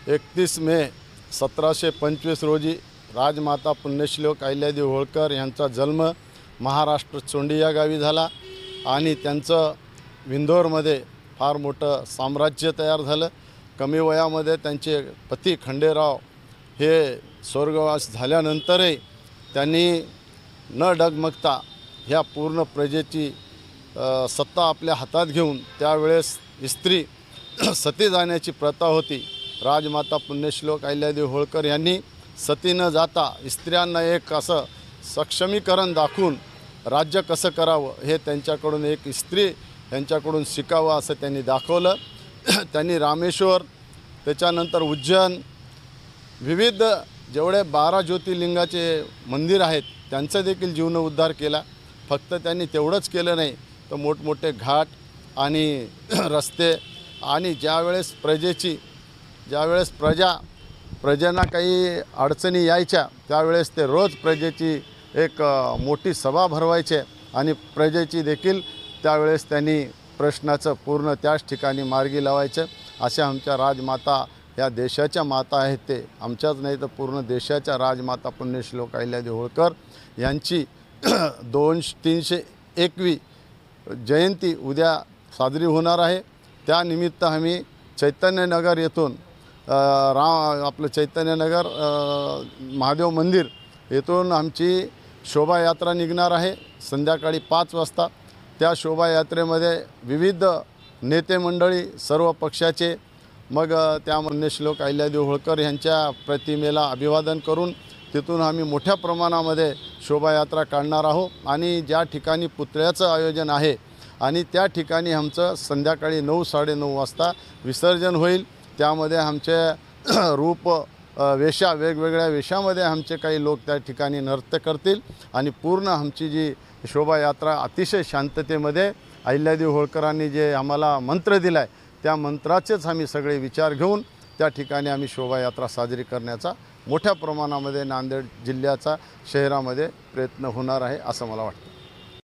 31 मे 1725 रोजी राजमाता पुण्यश्लोक अहिल्यादेवी होळकर यांचा जन्म महाराष्ट्र चोंडी या गावी झाला आणि त्यांचं विंधोरमध्ये फार मोठं साम्राज्य तयार झालं। कमी वयामध्ये त्यांचे पती खंडेराव हे स्वर्गवास झाल्यानंतरही त्यांनी न डगमगता ह्या पूर्ण प्रजेची सत्ता आपल्या हातात घेऊन त्यावेळेस स्त्री सती जाण्याची प्रथा होती। राजमाता पुण्यश्लोक अहिल्यादेवी होळकर यांनी सती न जाता स्त्रियांना एक असं सक्षमीकरण दाखवून राज्य कसं करावं हे त्यांच्याकडून एक स्त्री यांच्याकडून शिकावं असं त्यांनी दाखवलं। त्यांनी रामेश्वर त्याच्यानंतर उज्जैन विविध जेवढे 12 ज्योतिर्लिंगाचे मंदिर आहेत त्यांचा देखील जीर्णोद्धार केला। फक्त त्यांनी तेवढंच केलं नाही तर मोठमोठे घाट आणि रस्ते आणि ज्यावेळेस प्रजांना काही अडचणी यायच्या त्यावेळेस ते रोज प्रजेची एक मोठी सभा भरवायचे आणि प्रजेची देखील त्यावेळेस त्यांनी प्रश्नाचं पूर्ण त्याच ठिकाणी मार्गी लावायचं। अशा आमच्या राजमाता या देशाच्या माता आहेत, ते आमच्याच नाही तर पूर्ण देशाच्या राजमाता पुण्यश्लोक अहिल्यादेवी होळकर यांची 301वी जयंती उद्या साजरी होणार आहे। त्यानिमित्त आम्ही चैतन्यनगर येथून आपलं चैतन्यनगर महादेव मंदिर येथून आमची शोभायात्रा निघणार आहे संध्याकाळी 5 वाजता। त्या शोभायात्रेमध्ये विविध नेते मंडळी सर्व पक्षाचे मग त्या पुण्यश्लोक अहिल्यादेवी होळकर यांच्या प्रतिमेला अभिवादन करून तिथून आम्ही मोठ्या प्रमाणामध्ये शोभायात्रा काढणार आहोत आणि ज्या ठिकाणी पुतळ्याचं आयोजन आहे आणि त्या ठिकाणी आमचं संध्याकाळी 9-9:30 वाजता विसर्जन होईल। त्यामध्ये आमचे वेगवेगळ्या वेशामध्ये आमचे काही लोक त्या ठिकाणी नृत्य करतील आणि पूर्ण आमची जी शोभायात्रा अतिशय शांततेमध्ये अहिल्यादेवी होळकरांनी जे आम्हाला मंत्र दिला आहे त्या मंत्राचेच आम्ही सगळे विचार घेऊन त्या ठिकाणी आम्ही शोभायात्रा साजरी करण्याचा मोठ्या प्रमाणामध्ये नांदेड जिल्ह्याचा शहरामध्ये प्रयत्न होणार आहे असं मला वाटतं।